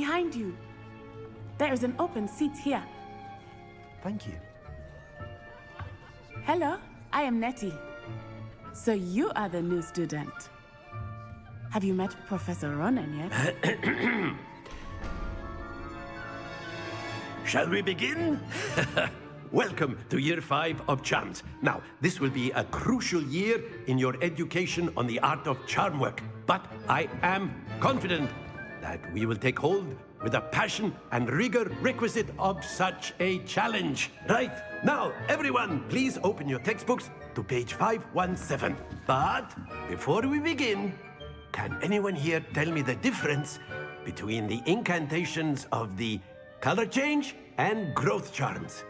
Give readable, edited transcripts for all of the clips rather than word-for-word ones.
behind you. There is an open seat here. Thank you. Hello, I am Nettie. So you are the new student. Have you met Professor Ronan yet? Shall we begin? Welcome to Year 5 of Charms. Now, this will be a crucial year in your education on the art of charm work. But I am confident that we will take hold with the passion and rigor requisite of such a challenge. Right, now, everyone, please open your textbooks to page 517. But before we begin, can anyone here tell me the difference between the incantations of the color change and growth charms?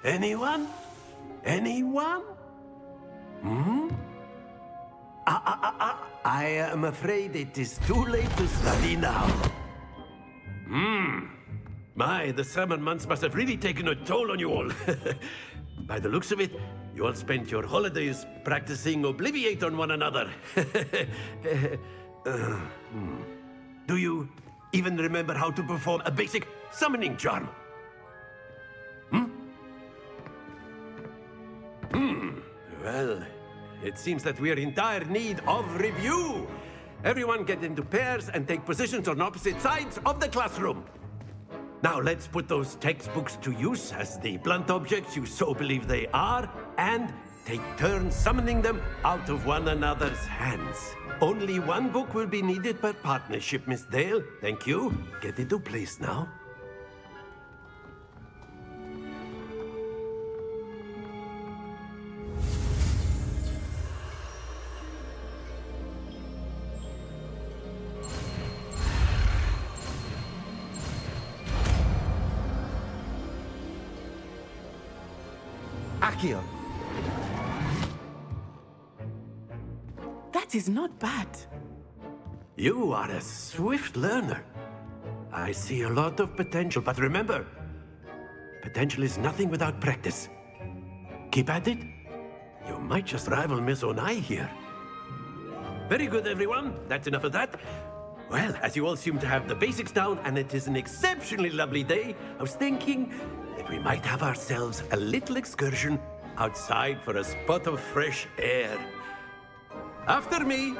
Anyone? Anyone? I am afraid it is too late to study now. My, the summer months must have really taken a toll on you all. By the looks of it, you all spent your holidays practicing Obliviate on one another. Do you even remember how to perform a basic summoning charm? Well, it seems that we are in dire need of review. Everyone get into pairs and take positions on opposite sides of the classroom. Now let's put those textbooks to use as the blunt objects you so believe they are, and take turns summoning them out of one another's hands. Only one book will be needed per partnership, Miss Dale. Thank you. Get into place now. Accio. That is not bad. You are a swift learner. I see a lot of potential, but remember, potential is nothing without practice. Keep at it. You might just rival Miss Onai here. Very good, everyone. That's enough of that. Well, as you all seem to have the basics down, and it is an exceptionally lovely day, I was thinking that we might have ourselves a little excursion outside for a spot of fresh air. After me.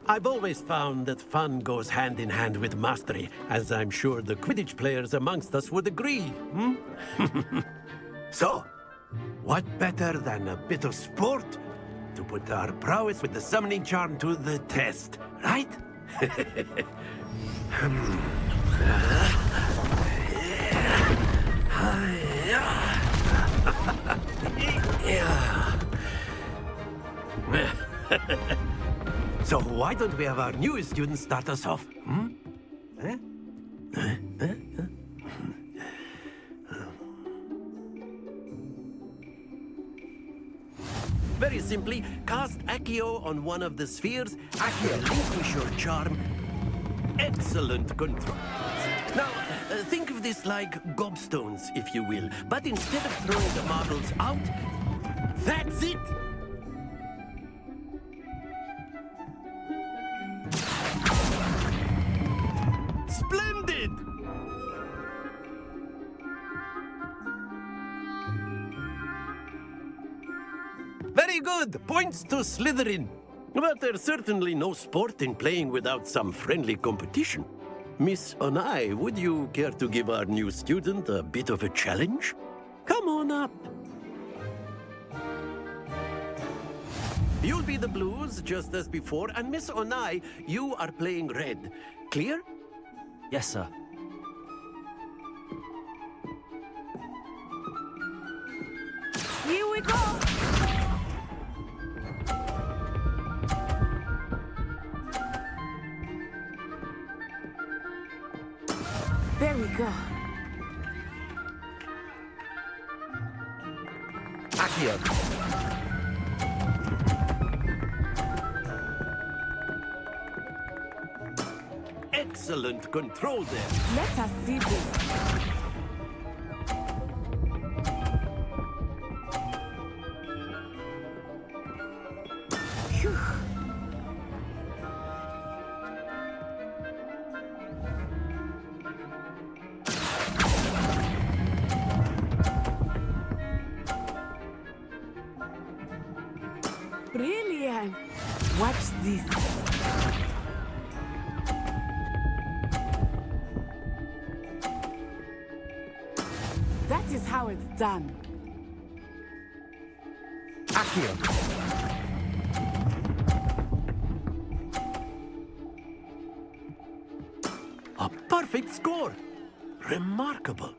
I've always found that fun goes hand in hand with mastery, as I'm sure the Quidditch players amongst us would agree, So, what better than a bit of sport to put our prowess with the summoning charm to the test, right? So why don't we have our newest student start us off? Very simply, cast Accio on one of the spheres. Accio, relinquish your charm. Excellent control. Now, think of this like gobstones, if you will. But instead of throwing the marbles out, that's it! Splendid! Very good! Points to Slytherin. But there's certainly no sport in playing without some friendly competition. Miss Onai, would you care to give our new student a bit of a challenge? Come on up. You'll be the blues, just as before, and Miss Onai, you are playing red. Clear? Yes, sir. Here we go. There we go. Accio. Excellent control there. Let us see this. Phew. Brilliant! Watch this. That is how it's done. Accio. A perfect score. Remarkable.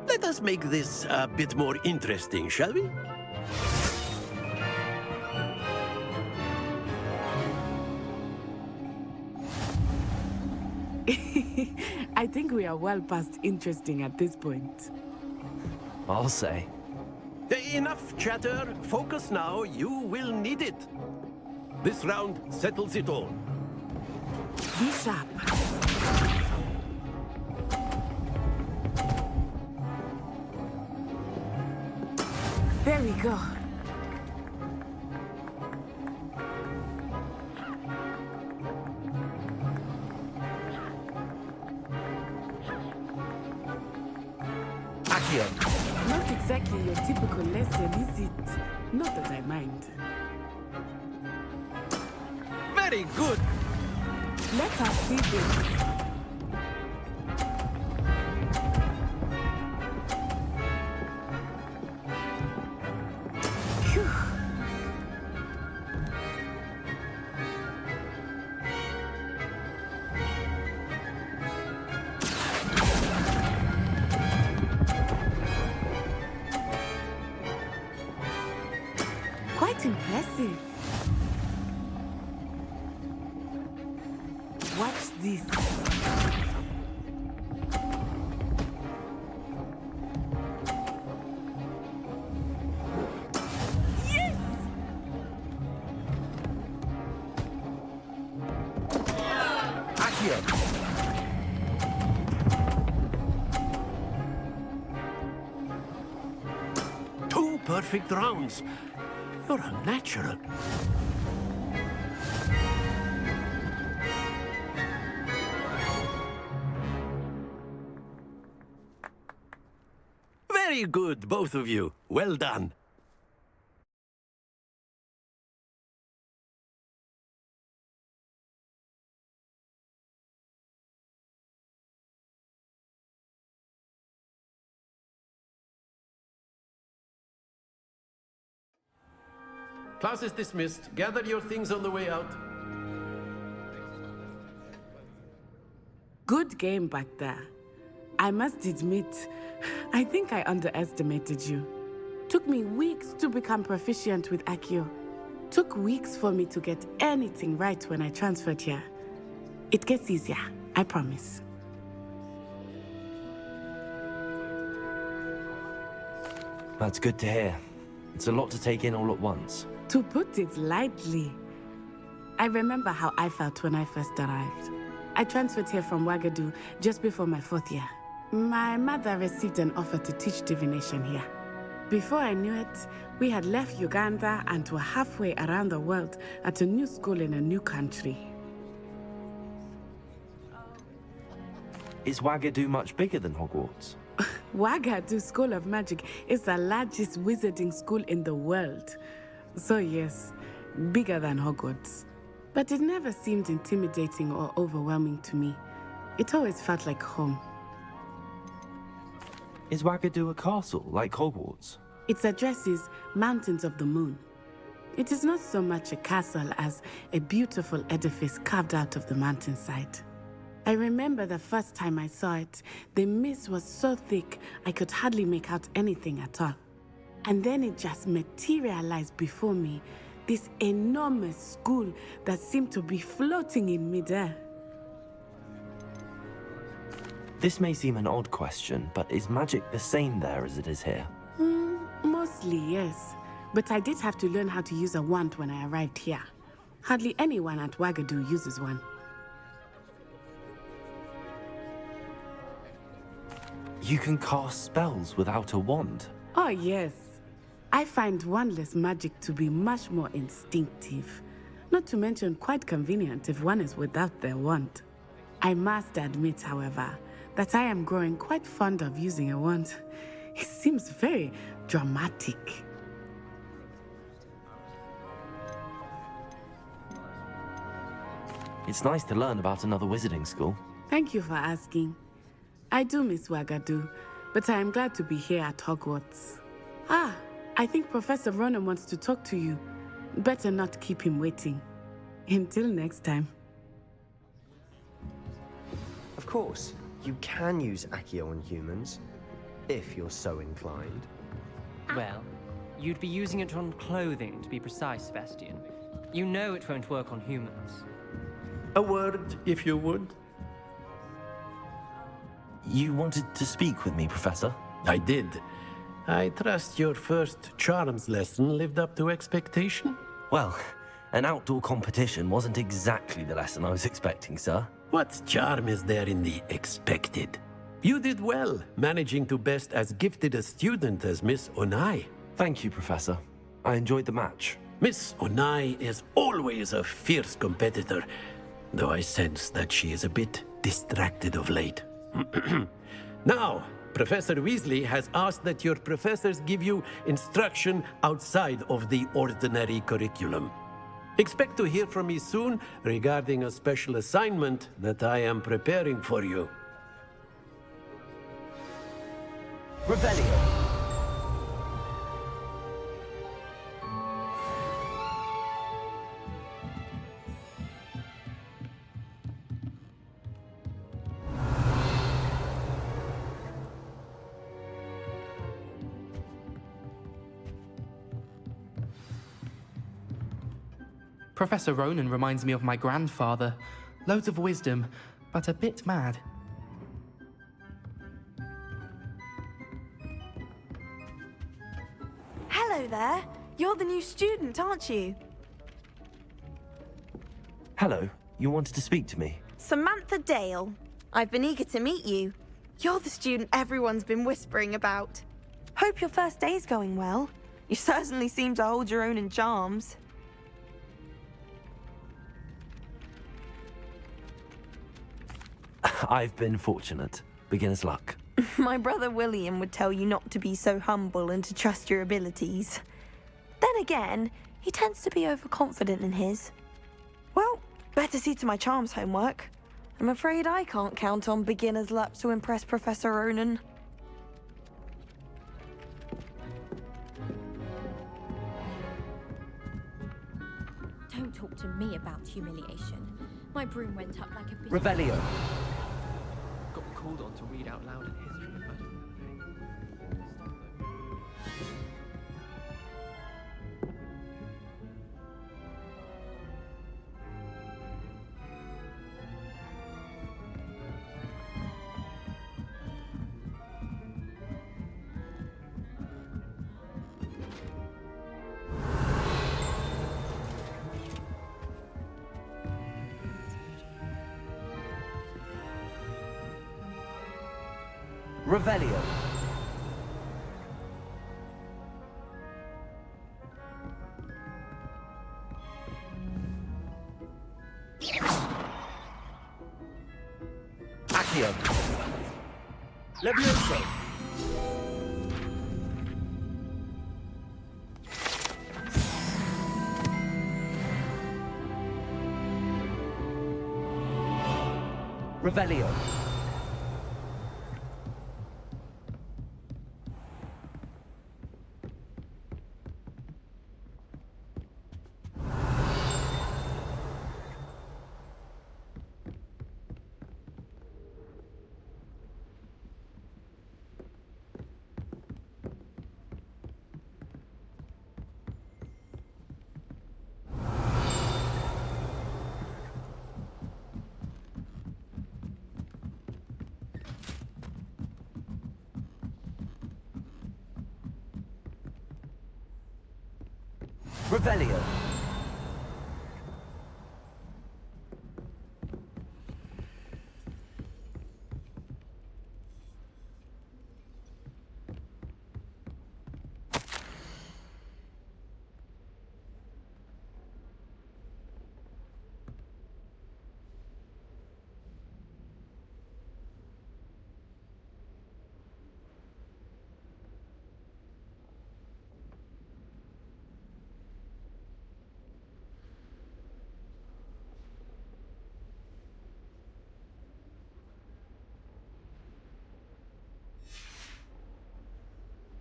Let us make this a bit more interesting, shall we? I think we are well past interesting at this point. I'll say. Enough chatter. Focus now. You will need it. This round settles it all. Be sharp. There we go. Accio. Not exactly your typical lesson, is it? Not that I mind. Very good. Let us see this. Phew. Quite impressive. Watch this. Yes! Accio. Two perfect rounds. You're a natural. Very good, both of you. Well done. Class is dismissed. Gather your things on the way out. Good game back there. I must admit, I think I underestimated you. Took me weeks to become proficient with Accio. Took weeks for me to get anything right when I transferred here. It gets easier, I promise. That's good to hear. It's a lot to take in all at once. To put it lightly, I remember how I felt when I first arrived. I transferred here from Ouagadougou just before my 4th year. My mother received an offer to teach divination here. Before I knew it, we had left Uganda and were halfway around the world at a new school in a new country. Is Ouagadougou much bigger than Hogwarts? Ouagadougou School of Magic is the largest wizarding school in the world. So yes, bigger than Hogwarts. But it never seemed intimidating or overwhelming to me. It always felt like home. Is Ouagadougou a castle, like Hogwarts? Its address is Mountains of the Moon. It is not so much a castle as a beautiful edifice carved out of the mountainside. I remember the first time I saw it, the mist was so thick I could hardly make out anything at all. And then it just materialized before me, this enormous school that seemed to be floating in midair. This may seem an odd question, but is magic the same there as it is here? Mostly, yes. But I did have to learn how to use a wand when I arrived here. Hardly anyone at Wagadu uses one. You can cast spells without a wand. Oh, yes. I find wandless magic to be much more instinctive. Not to mention quite convenient if one is without their wand. I must admit, however, that I am growing quite fond of using a wand. It seems very dramatic. It's nice to learn about another wizarding school. Thank you for asking. I do miss Wagadu, but I am glad to be here at Hogwarts. Ah, I think Professor Ronan wants to talk to you. Better not keep him waiting. Until next time. Of course, you can use Accio on humans, if you're so inclined. Well, you'd be using it on clothing, to be precise, Sebastian. You know it won't work on humans. A word, if you would. You wanted to speak with me, Professor? I did. I trust your first charms lesson lived up to expectation? Well, an outdoor competition wasn't exactly the lesson I was expecting, sir. What charm is there in the expected? You did well, managing to best as gifted a student as Miss Onai. Thank you, Professor. I enjoyed the match. Miss Onai is always a fierce competitor, though I sense that she is a bit distracted of late. Now, Professor Weasley has asked that your professors give you instruction outside of the ordinary curriculum. Expect to hear from me soon regarding a special assignment that I am preparing for you. Revelio. Professor Ronan reminds me of my grandfather. Loads of wisdom, but a bit mad. Hello there. You're the new student, aren't you? Hello. You wanted to speak to me? Samantha Dale. I've been eager to meet you. You're the student everyone's been whispering about. Hope your first day's going well. You certainly seem to hold your own in charms. I've been fortunate. Beginner's luck. My brother William would tell you not to be so humble and to trust your abilities. Then again, he tends to be overconfident in his. Well, better see to my charms homework. I'm afraid I can't count on beginner's luck to impress Professor Ronan. Don't talk to me about humiliation. My broom went up like a bit. Revelio. Got called on to read out loud in history, imagine. Revelio. Accio. Levioso. Revelio. Revelio.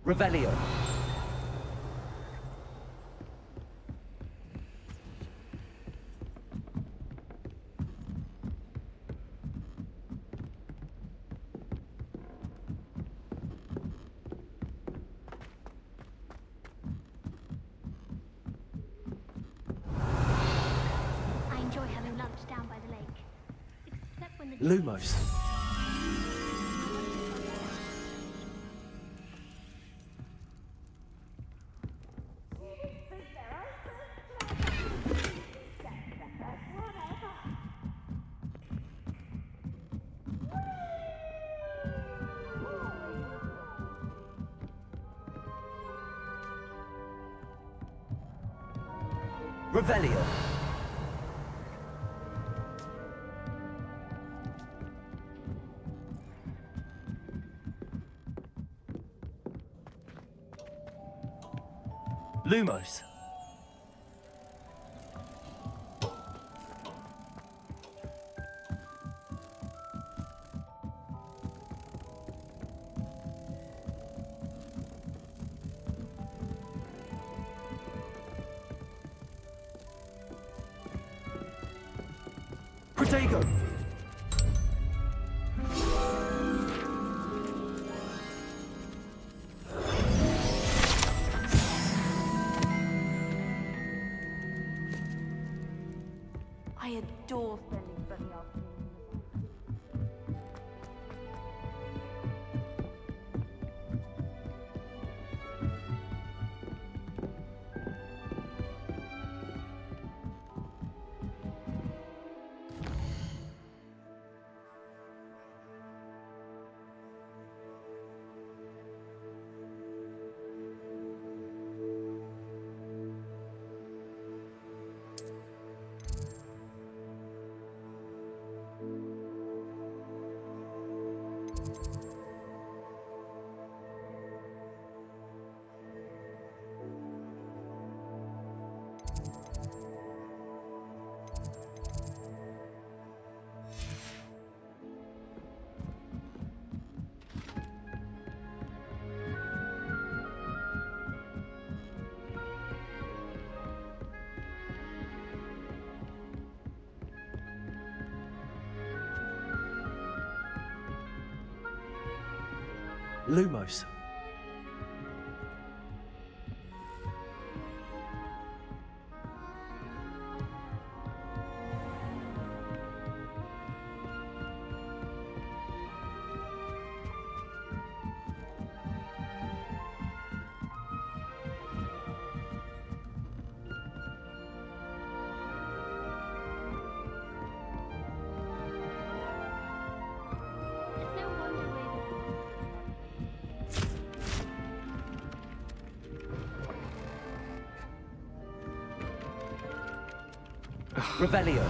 Revelio. I enjoy having lunch down by the lake. Except when the Lumos. Revelio. Lumos. Protego. I adore spending sunny afternoons in the park. Lumos. It's no wonder we're Revelio.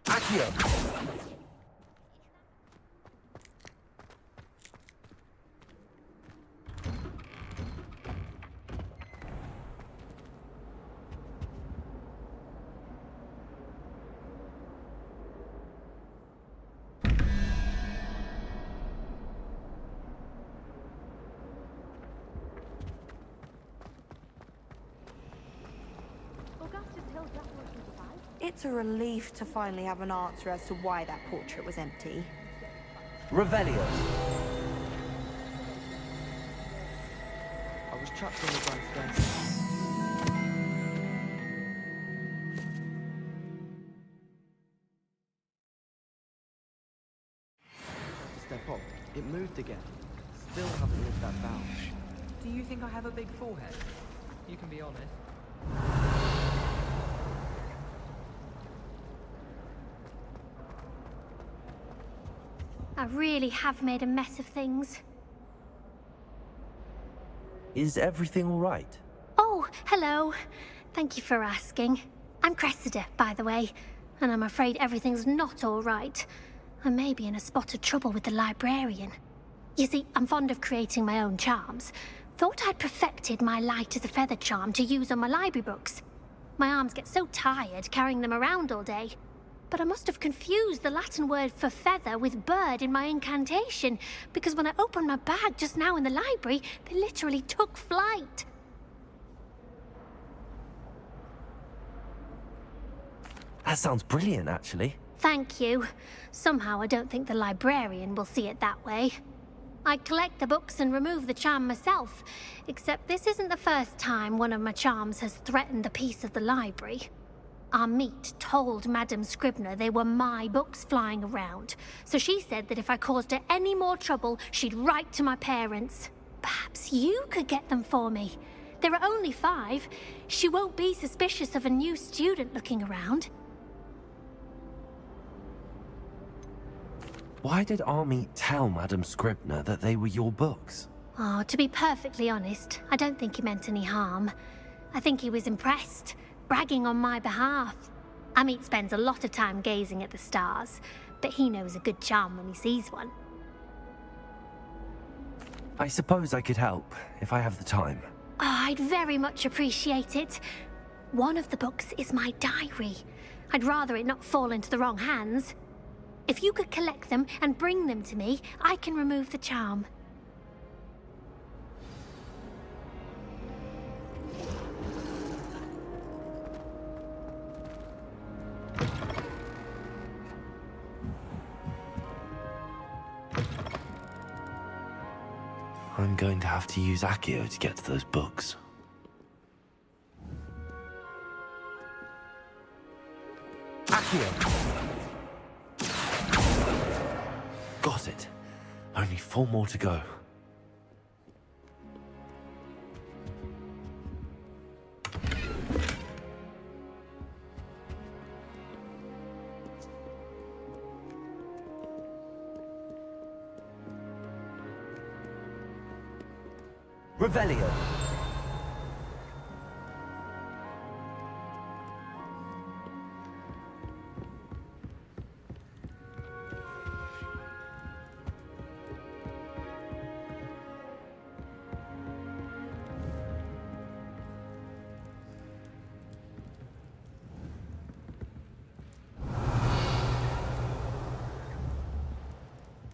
Accio! It's a relief to finally have an answer as to why that portrait was empty. Revelio. I was trapped on the ground today. Step on. It moved again. Still haven't lived that down. Do you think I have a big forehead? You can be honest. I really have made a mess of things. Is everything all right? Oh, hello. Thank you for asking. I'm Cressida, by the way, and I'm afraid everything's not all right. I may be in a spot of trouble with the librarian. You see, I'm fond of creating my own charms. Thought I'd perfected my light as a feather charm to use on my library books. My arms get so tired carrying them around all day. But I must have confused the Latin word for feather with bird in my incantation, because when I opened my bag just now in the library, they literally took flight. That sounds brilliant, actually. Thank you. Somehow I don't think the librarian will see it that way. I collect the books and remove the charm myself, except this isn't the first time one of my charms has threatened a piece of the library. Our meet told Madame Scribner they were my books flying around, so she said that if I caused her any more trouble, she'd write to my parents. Perhaps you could get them for me. There are only 5. She won't be suspicious of a new student looking around. Why did Army tell Madame Scribner that they were your books? Oh, to be perfectly honest, I don't think he meant any harm. I think he was impressed, bragging on my behalf. Amit spends a lot of time gazing at the stars, but he knows a good charm when he sees one. I suppose I could help, if I have the time. Oh, I'd very much appreciate it. One of the books is my diary. I'd rather it not fall into the wrong hands. If you could collect them and bring them to me, I can remove the charm. I'm going to have to use Accio to get to those books. Accio! Got it. Only 4 more to go. Revelio.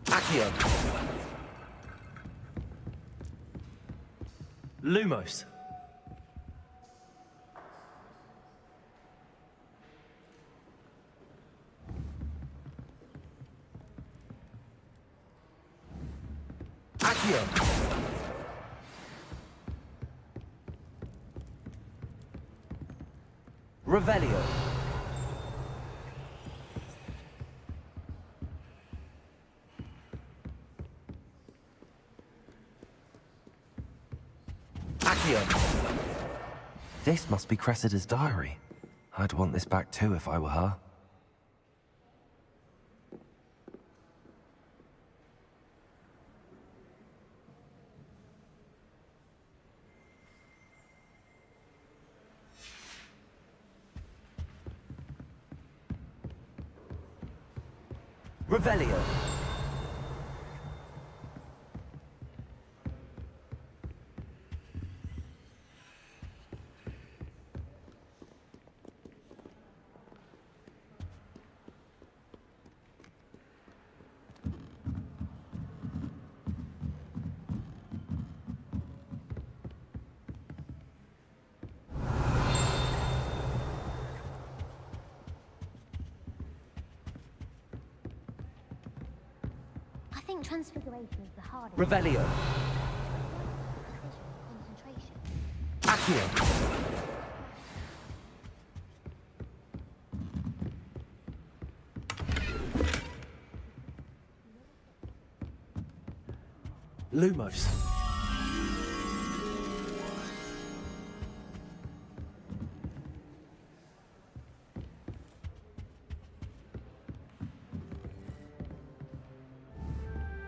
Accio. Lumos. Accio! Revelio! Accio! This must be Cressida's diary. I'd want this back too if I were her. Revelio! I think transfiguration is the hardest. Revelio! Concentration. Accio! Lumos.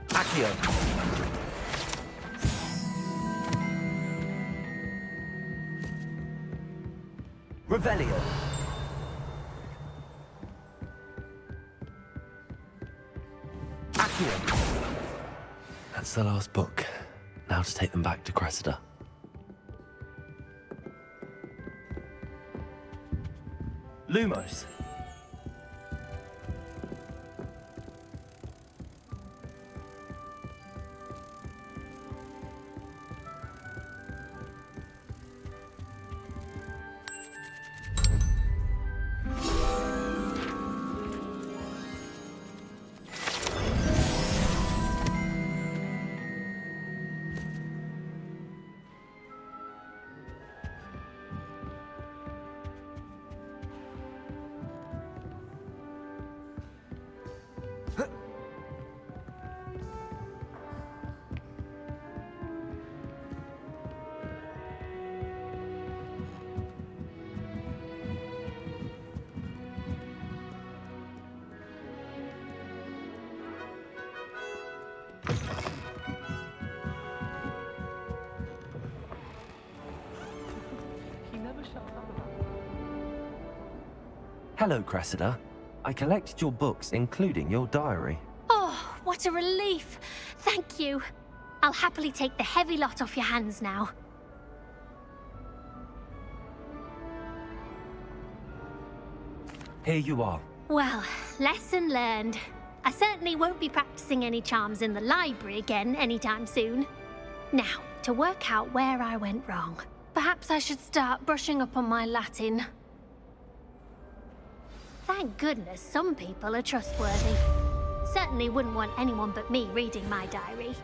Accio. Revelio. Accio. That's the last book. Now to take them back to Cressida. Lumos. Hello, Cressida. I collected your books, including your diary. Oh, what a relief. Thank you. I'll happily take the heavy lot off your hands now. Here you are. Well, lesson learned. I certainly won't be practicing any charms in the library again anytime soon. Now, to work out where I went wrong. Perhaps I should start brushing up on my Latin. Thank goodness some people are trustworthy. Certainly wouldn't want anyone but me reading my diary.